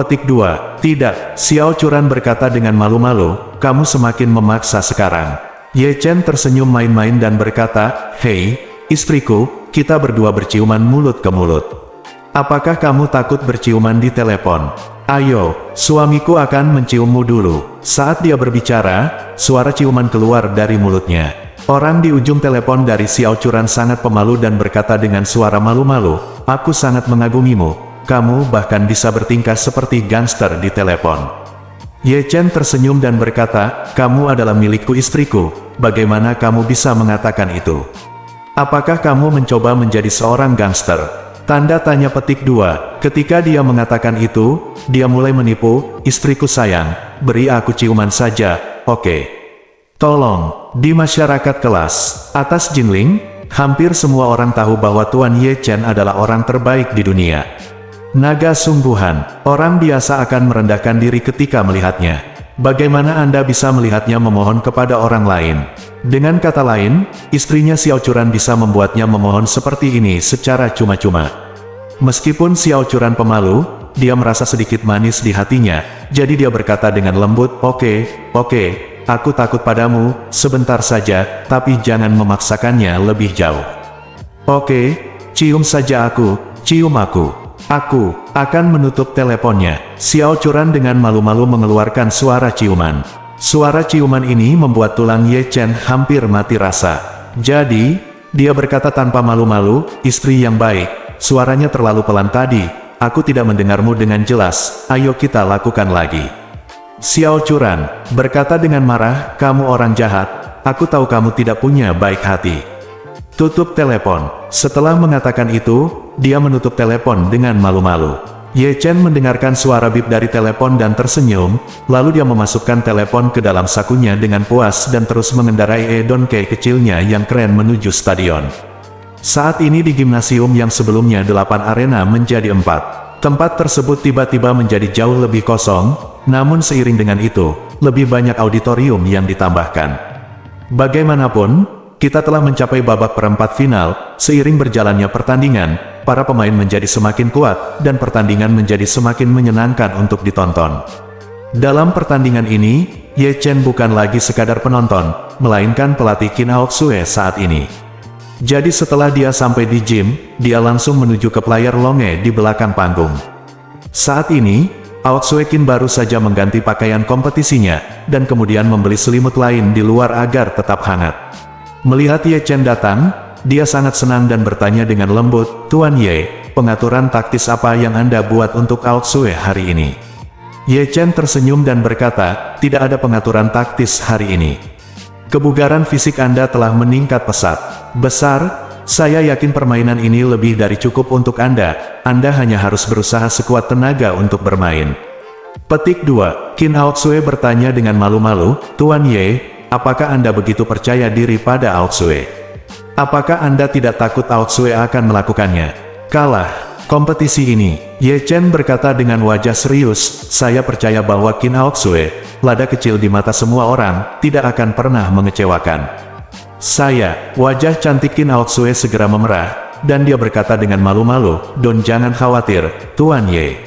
"Tidak," Xiao Churan berkata dengan malu-malu, "kamu semakin memaksa sekarang." Ye Chen tersenyum main-main dan berkata, "Hei, istriku, kita berdua berciuman mulut ke mulut. Apakah kamu takut berciuman di telepon? Ayo, suamiku akan menciummu dulu. Saat dia berbicara, suara ciuman keluar dari mulutnya. Orang di ujung telepon dari Xiao Churan sangat pemalu dan berkata dengan suara malu-malu, "Aku sangat mengagumimu. Kamu bahkan bisa bertingkah seperti gangster di telepon." Ye Chen tersenyum dan berkata, "Kamu adalah milikku istriku. Bagaimana kamu bisa mengatakan itu? Apakah kamu mencoba menjadi seorang gangster?" Tanda tanya petik 2. Ketika dia mengatakan itu, dia mulai menipu, "Istriku sayang, beri aku ciuman saja, oke? Tolong." Di masyarakat kelas atas Jinling, hampir semua orang tahu bahwa Tuan Ye Chen adalah orang terbaik di dunia. Naga sungguhan, orang biasa akan merendahkan diri ketika melihatnya. Bagaimana Anda bisa melihatnya memohon kepada orang lain? Dengan kata lain, istrinya Xiao Churan bisa membuatnya memohon seperti ini secara cuma-cuma. Meskipun Xiao Churan pemalu, dia merasa sedikit manis di hatinya, jadi dia berkata dengan lembut, Oke, aku takut padamu, sebentar saja, tapi jangan memaksakannya lebih jauh. Oke, cium saja aku, cium aku. Aku akan menutup teleponnya." Xiao Churan dengan malu-malu mengeluarkan suara ciuman. Suara ciuman ini membuat tulang Ye Chen hampir mati rasa. Jadi, dia berkata tanpa malu-malu, "Istri yang baik, suaranya terlalu pelan tadi, aku tidak mendengarmu dengan jelas, ayo kita lakukan lagi." Xiao Churan berkata dengan marah, "Kamu orang jahat, aku tahu kamu tidak punya baik hati. Tutup telepon." Setelah mengatakan itu, dia menutup telepon dengan malu-malu. Ye Chen mendengarkan suara bip dari telepon dan tersenyum, lalu dia memasukkan telepon ke dalam sakunya dengan puas dan terus mengendarai donkey kecilnya yang keren menuju stadion. Saat ini di gimnasium yang sebelumnya 8 arena menjadi 4. Tempat tersebut tiba-tiba menjadi jauh lebih kosong, namun seiring dengan itu, lebih banyak auditorium yang ditambahkan. Bagaimanapun, kita telah mencapai babak perempat final. Seiring berjalannya pertandingan, para pemain menjadi semakin kuat, dan pertandingan menjadi semakin menyenangkan untuk ditonton. Dalam pertandingan ini, Ye Chen bukan lagi sekadar penonton, melainkan pelatih Qin Aoxue saat ini. Jadi setelah dia sampai di gym, dia langsung menuju ke player Longe di belakang panggung. Saat ini, Aoxue Qin baru saja mengganti pakaian kompetisinya, dan kemudian membeli selimut lain di luar agar tetap hangat. Melihat Ye Chen datang, dia sangat senang dan bertanya dengan lembut, "Tuan Ye, pengaturan taktis apa yang Anda buat untuk Aoxue hari ini?" Ye Chen tersenyum dan berkata, "Tidak ada pengaturan taktis hari ini. Kebugaran fisik Anda telah meningkat pesat. Besar, saya yakin permainan ini lebih dari cukup untuk Anda. Anda hanya harus berusaha sekuat tenaga untuk bermain." Petik 2. Qin Aoxue bertanya dengan malu-malu, "Tuan Ye, apakah Anda begitu percaya diri pada Aoxue? Apakah Anda tidak takut Aoxue akan melakukannya? Kalah kompetisi ini?" Ye Chen berkata dengan wajah serius, "Saya percaya bahwa Qin Aoxue, lada kecil di mata semua orang, tidak akan pernah mengecewakan saya." Wajah cantik Qin Aoxue segera memerah, dan dia berkata dengan malu-malu, "Don jangan khawatir, Tuan Ye.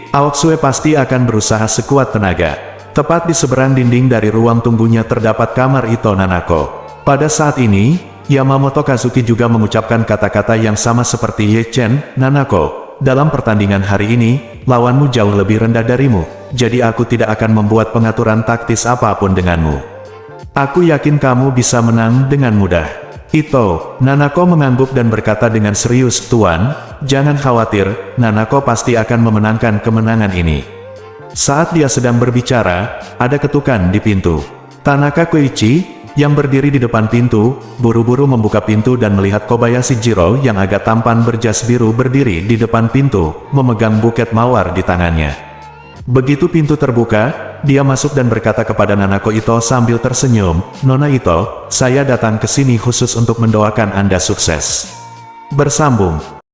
Aoxue pasti akan berusaha sekuat tenaga." Tepat di seberang dinding dari ruang tunggunya terdapat kamar Ito Nanako. Pada saat ini, Yamamoto Kazuki juga mengucapkan kata-kata yang sama seperti Ye Chen, "Nanako, dalam pertandingan hari ini, lawanmu jauh lebih rendah darimu, jadi aku tidak akan membuat pengaturan taktis apapun denganmu. Aku yakin kamu bisa menang dengan mudah." Ito Nanako mengangguk dan berkata dengan serius, "Tuan, jangan khawatir, Nanako pasti akan memenangkan kemenangan ini." Saat dia sedang berbicara, ada ketukan di pintu. Tanaka Koichi, yang berdiri di depan pintu, buru-buru membuka pintu dan melihat Kobayashi Jiro yang agak tampan berjas biru berdiri di depan pintu, memegang buket mawar di tangannya. Begitu pintu terbuka, dia masuk dan berkata kepada Nanako Ito sambil tersenyum, "Nona Ito, saya datang ke sini khusus untuk mendoakan Anda sukses." Bersambung.